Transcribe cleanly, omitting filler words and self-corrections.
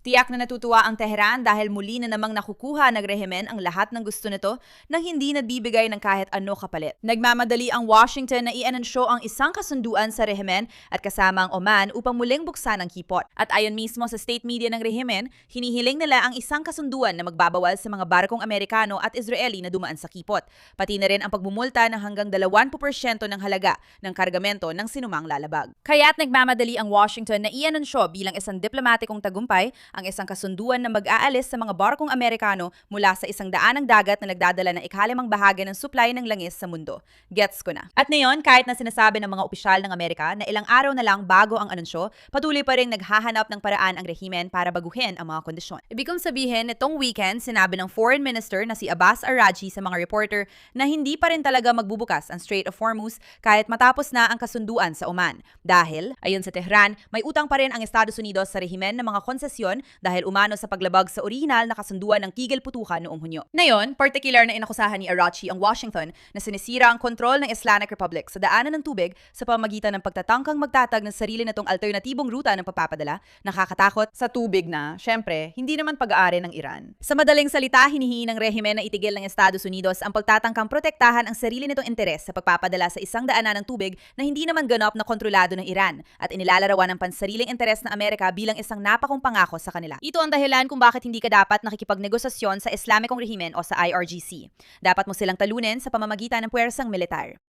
Tiyak na natutuwa ang Tehran dahil muli na namang nakukuha ng rehimen ang lahat ng gusto nito nang hindi nagbibigay ng kahit ano kapalit. Nagmamadali ang Washington na i-anansyo ang isang kasunduan sa rehimen at kasama ang Oman upang muling buksan ang kipot. At ayon mismo sa state media ng rehimen, hinihiling nila ang isang kasunduan na magbabawal sa mga barkong Amerikano at Israeli na dumaan sa kipot. Pati na rin ang pagbumulta ng hanggang 20% ng halaga ng kargamento ng sinumang lalabag. Kaya't nagmamadali ang Washington na i-anansyo bilang isang diplomatikong tagumpay ang isang kasunduan na mag-aalis sa mga barkong Amerikano mula sa isang daanang dagat na nagdadala ng ikalimang bahagi ng supply ng langis sa mundo. Gets ko na. At ngayon, kahit na sinasabi ng mga opisyal ng Amerika na ilang araw na lang bago ang anunsyo, patuloy pa rin naghahanap ng paraan ang rehimen para baguhin ang mga kondisyon. Ibig kong sabihin, itong weekend, sinabi ng Foreign Minister na si Abbas Araghchi sa mga reporter na hindi pa rin talaga magbubukas ang Strait of Hormuz kahit matapos na ang kasunduan sa Oman. Dahil, ayon sa Tehran, may utang pa rin ang Estados Unidos sa rehimen ng mga konsesyon dahil umano sa paglabag sa orihinal na kasunduan ng Tigil Putukan noong Hunyo. Ngayon, particular na inakusahan ni Araghchi ang Washington na sinisira ang kontrol ng Islamic Republic sa daanan ng tubig sa pamamagitan ng pagtatangkang magtatag ng sarili nitong alternatibong ruta ng pagpapadala, nakakatakot sa tubig na, syempre, hindi naman pag-aari ng Iran. Sa madaling salita, hinihingi ng rehimen na itigil ng Estados Unidos ang pagtatangkang protektahan ang sarili nitong interes sa pagpapadala sa isang daanan ng tubig na hindi naman ganap na kontrolado ng Iran at inilalarawan ng pansariling interes ng Amerika bilang isang napakong pangako sa kanila. Ito ang dahilan kung bakit hindi ka dapat nakikipagnegosasyon sa Islamikong rehimen o sa IRGC. Dapat mo silang talunin sa pamamagitan ng puwersang militar.